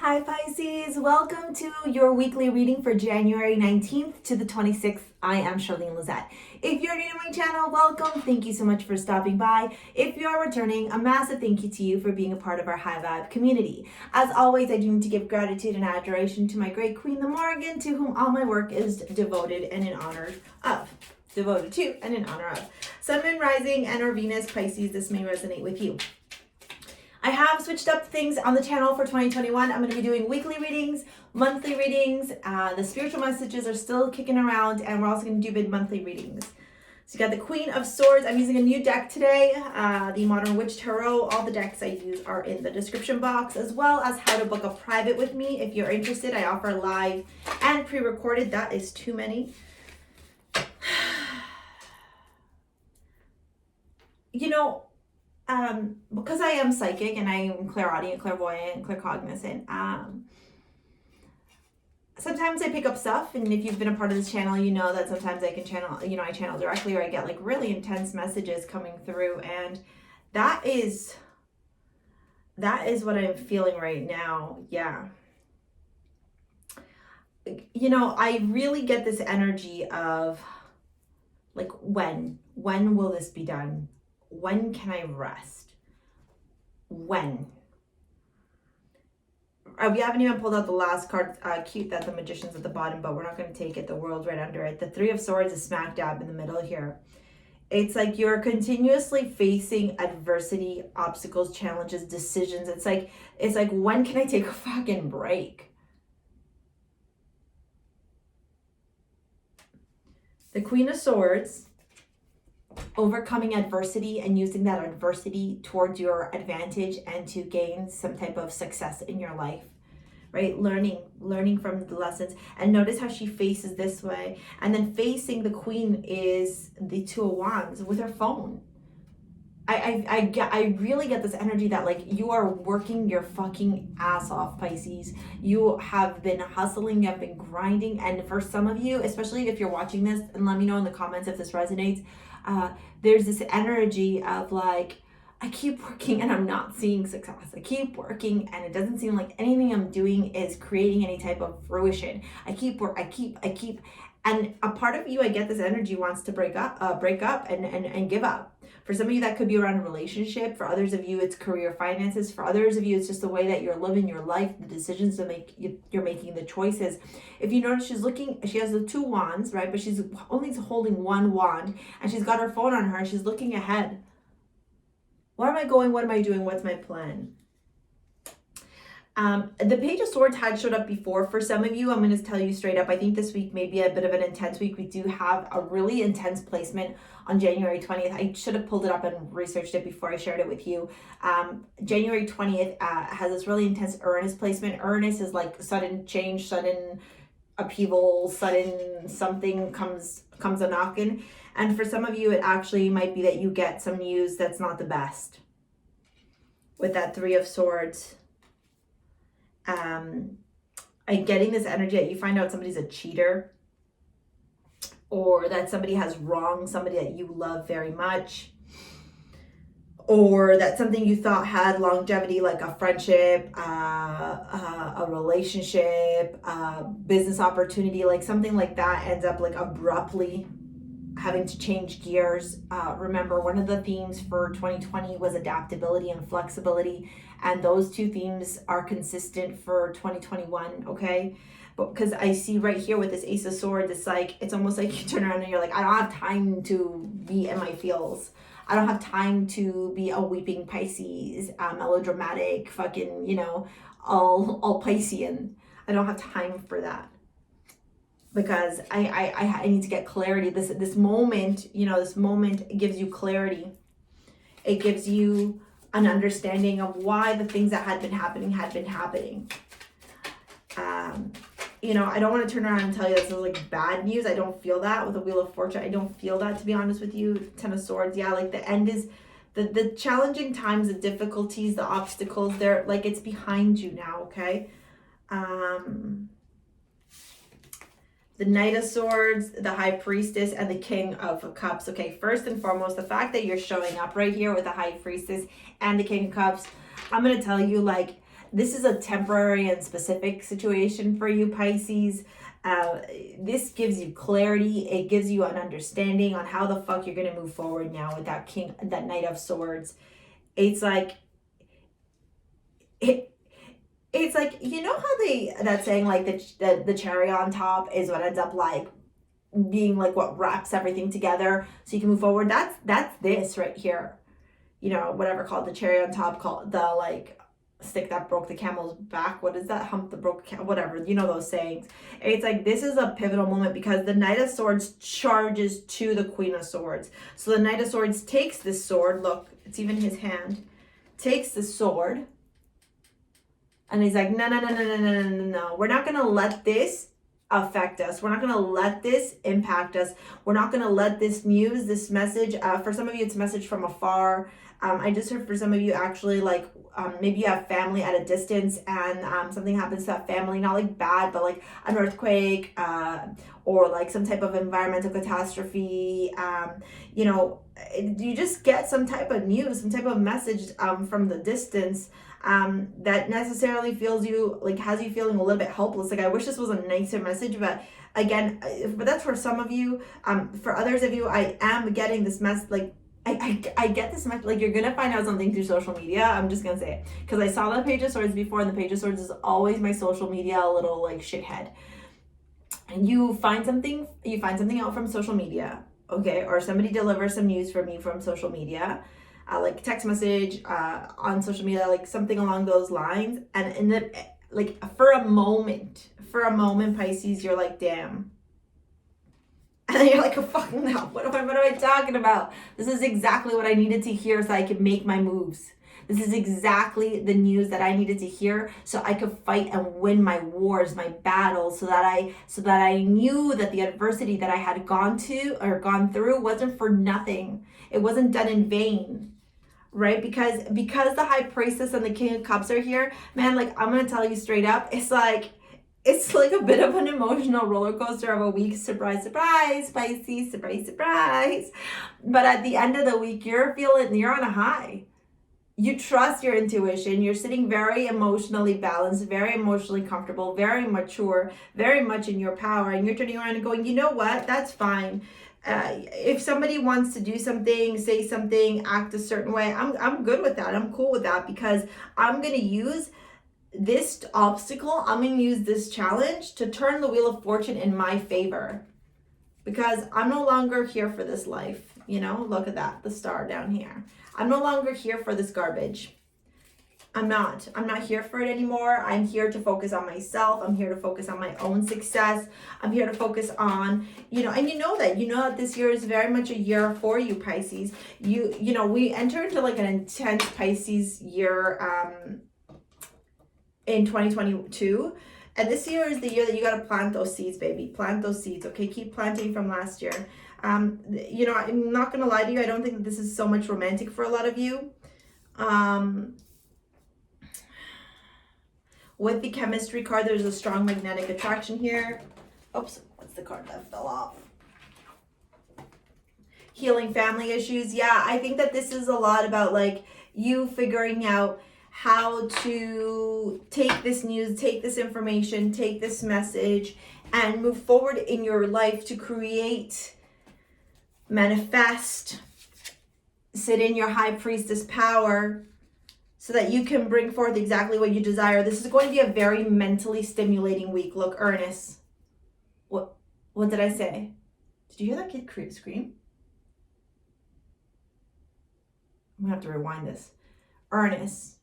Hi Pisces, welcome to your weekly reading for January 19th to the 26th. I am Charlene Lizette. If you're new to my channel, welcome. Thank you so much for stopping by. If you are returning, a massive thank you to you for being a part of our high vibe community. As always, I do need to give gratitude and adoration to my great queen, the Morrigan, to whom all my work is devoted and in honor of. Devoted to and in honor of. Sun, Moon, Rising, and or Venus, Pisces, this may resonate with you. I have switched up things on the channel for 2021. I'm going to be doing weekly readings, monthly readings. The spiritual messages are still kicking around, and we're also going to do mid-monthly readings. So you got the Queen of Swords. I'm using a new deck today, the Modern Witch Tarot. All the decks I use are in the description box, as well as how to book a private with me. If you're interested, I offer live and pre-recorded. That is too many. You know, because I am psychic and I am clairaudient, clairvoyant, claircognizant, sometimes I pick up stuff, and if you've been a part of this channel, you know that sometimes I can channel, I channel directly, or I get like really intense messages coming through, and that is what I'm feeling right now. Yeah. I really get this energy of like, when will this be done? When can I rest? When? We haven't even pulled out the last card. Cute that the Magician's at the bottom, but we're not going to take it. The World right under it. The Three of Swords is smack dab in the middle here. It's like you're continuously facing adversity, obstacles, challenges, decisions. It's like, when can I take a fucking break? The Queen of Swords, overcoming adversity and using that adversity towards your advantage and to gain some type of success in your life, right? Learning from the lessons. And notice how she faces this way, and then facing the Queen is the Two of Wands with her phone. I really get this energy that like you are working your fucking ass off, Pisces. You have been hustling, you have been grinding, and for some of you, especially if you're watching this, and let me know in the comments if this resonates, there's this energy of like, I keep working and I'm not seeing success. I keep working and it doesn't seem like anything I'm doing is creating any type of fruition. I keep, and a part of you, I get this energy, wants to break up and give up. For some of you, that could be around a relationship. For others of you, it's career, finances. For others of you, it's just the way that you're living your life, the decisions to make, you're making, the choices. If you notice, she has the two wands, right? But she's only holding one wand, and she's got her phone on her, and she's looking ahead. Where am I going? What am I doing? What's my plan? The Page of Swords had showed up before. For some of you, I'm going to tell you straight up, I think this week may be a bit of an intense week. We do have a really intense placement on January 20th. I should have pulled it up and researched it before I shared it with you. January 20th has this really intense Uranus placement. Uranus is like sudden change, sudden upheaval, sudden something comes a knocking. And for some of you, it actually might be that you get some news that's not the best. With that Three of Swords. I'm getting this energy that you find out somebody's a cheater, or that somebody has wronged somebody that you love very much, or that something you thought had longevity, like a friendship, a relationship, a business opportunity, like something like that ends up like abruptly having to change gears. Remember, one of the themes for 2020 was adaptability and flexibility, and those two themes are consistent for 2021, okay? But because I see right here with this Ace of Swords, it's almost like you turn around and you're like, I don't have time to be in my feels. I don't have time to be a weeping Pisces, melodramatic, fucking, all Piscean. I don't have time for that. Because I need to get clarity. This moment, this moment gives you clarity. It gives you an understanding of why the things that had been happening. I don't want to turn around and tell you this is like bad news. I don't feel that with the Wheel of Fortune. I don't feel that, to be honest with you. Ten of Swords, yeah, like the end is the challenging times, the difficulties, the obstacles. They're like, it's behind you now, okay? The Knight of Swords, the High Priestess, and the King of Cups. Okay, first and foremost, the fact that you're showing up right here with the High Priestess and the King of Cups, I'm going to tell you, like, This is a temporary and specific situation for you, Pisces. This gives you clarity. It gives you an understanding on how the fuck you're going to move forward now with that Knight of Swords. It's like, it's like, you know how that saying, like the cherry on top is what ends up like being like what wraps everything together so you can move forward. That's this right here. You know, whatever called the cherry on top, called the like stick that broke the camel's back. What is that? Hump that broke the camel, whatever. You know those sayings. It's like, this is a pivotal moment because the Knight of Swords charges to the Queen of Swords. So the Knight of Swords takes this sword. Look, it's even his hand. Takes the sword. And he's like, no. We're not going to let this affect us. We're not going to let this impact us. We're not going to let this news, this message, for some of you, it's a message from afar. I just heard for some of you, actually, like, maybe you have family at a distance and something happens to that family, not like bad, but like an earthquake or like some type of environmental catastrophe. You know, you just get some type of news, some type of message from the distance that necessarily feels you, like, has you feeling a little bit helpless. Like, I wish this was a nicer message, but again, but that's for some of you. For others of you, I am getting this message, like, I get this message, like, you're gonna find out something through social media. I'm just gonna say it because I saw the Page of Swords before, and the Page of Swords is always my social media little like shithead. And you find something out from social media, okay, or somebody delivers some news for me from social media, like text message on social media, like something along those lines, and in the like for a moment, Pisces, you're like, damn. And then you're like, oh, fuck no, what am I talking about? This is exactly what I needed to hear so I could make my moves. This is exactly the news that I needed to hear so I could fight and win my wars, my battles, so that I knew that the adversity that I had gone through wasn't for nothing. It wasn't done in vain. Right? Because the High Priestess and the King of Cups are here, man, like, I'm gonna tell you straight up, it's like a bit of an emotional roller coaster of a week. Surprise, surprise, Pisces, surprise, surprise. But at the end of the week, you're on a high. You trust your intuition. You're sitting very emotionally balanced, very emotionally comfortable, very mature, very much in your power. And you're turning around and going, you know what? That's fine. If somebody wants to do something, say something, act a certain way, I'm good with that. I'm cool with that because I'm going to use this obstacle, I'm going to use this challenge to turn the wheel of fortune in my favor, because I'm no longer here for this life. You know, look at that, the star down here. I'm no longer here for this garbage. I'm not here for it anymore. I'm here to focus on myself. I'm here to focus on my own success. I'm here to focus on, you know, and you know that this year is very much a year for you, Pisces. You know, we enter into like an intense Pisces year, in 2022, and this year is the year that you got to plant those seeds, baby. Plant those seeds, okay? Keep planting from last year. You know, I'm not gonna lie to you, I don't think that this is so much romantic for a lot of you. With the Chemistry card, there's a strong magnetic attraction here. Oops, what's the card that fell off? Healing family issues. Yeah, I think that this is a lot about like you figuring out how to take this news, take this information, take this message, and move forward in your life to create, manifest, sit in your High Priestess power so that you can bring forth exactly what you desire. This is going to be a very mentally stimulating week. Look, Ernest. What did I say? Did you hear that kid scream? I'm gonna have to rewind this. Ernest.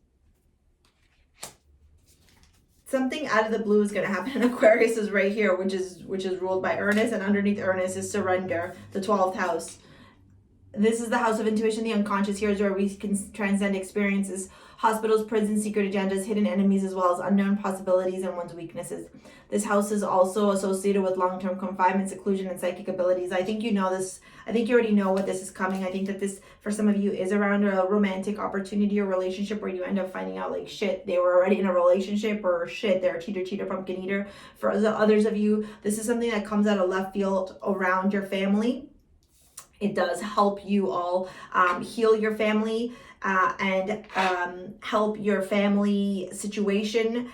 Something out of the blue is going to happen. Aquarius is right here, which is ruled by Ernest, and underneath Ernest is surrender, the 12th house. This is the house of intuition, the unconscious. Here's where we can transcend experiences, hospitals, prisons, secret agendas, hidden enemies, as well as unknown possibilities and one's weaknesses. This house is also associated with long-term confinement, seclusion, and psychic abilities. I think you know this. I think you already know what this is coming. I think that this, for some of you, is around a romantic opportunity or relationship where you end up finding out like, shit, they were already in a relationship, or shit, they're a cheater, pumpkin eater. For the others of you, this is something that comes out of left field around your family. It does help you all heal your family and help your family situation.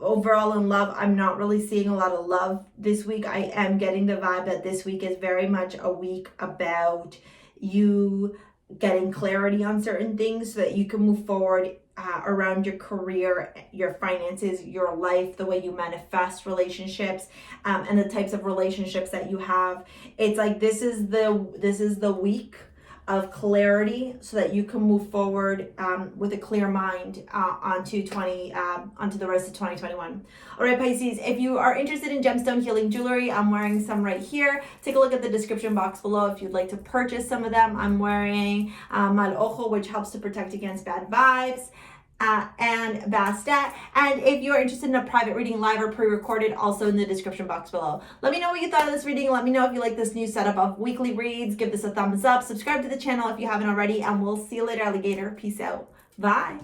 Overall in love, I'm not really seeing a lot of love this week. I am getting the vibe that this week is very much a week about you getting clarity on certain things so that you can move forward around your career, your finances, your life, the way you manifest relationships, and the types of relationships that you have. It's like this is the week of clarity so that you can move forward with a clear mind onto the rest of 2021. All right, Pisces, if you are interested in gemstone healing jewelry, I'm wearing some right here. Take a look at the description box below if you'd like to purchase some of them. I'm wearing Mal Ojo, which helps to protect against bad vibes. And Bastet. And if you're interested in a private reading, live or pre-recorded, also in the description box below. Let me know what you thought of this reading. Let me know if you like this new setup of weekly reads. Give this a thumbs up. Subscribe to the channel if you haven't already. And we'll see you later, alligator. Peace out. Bye.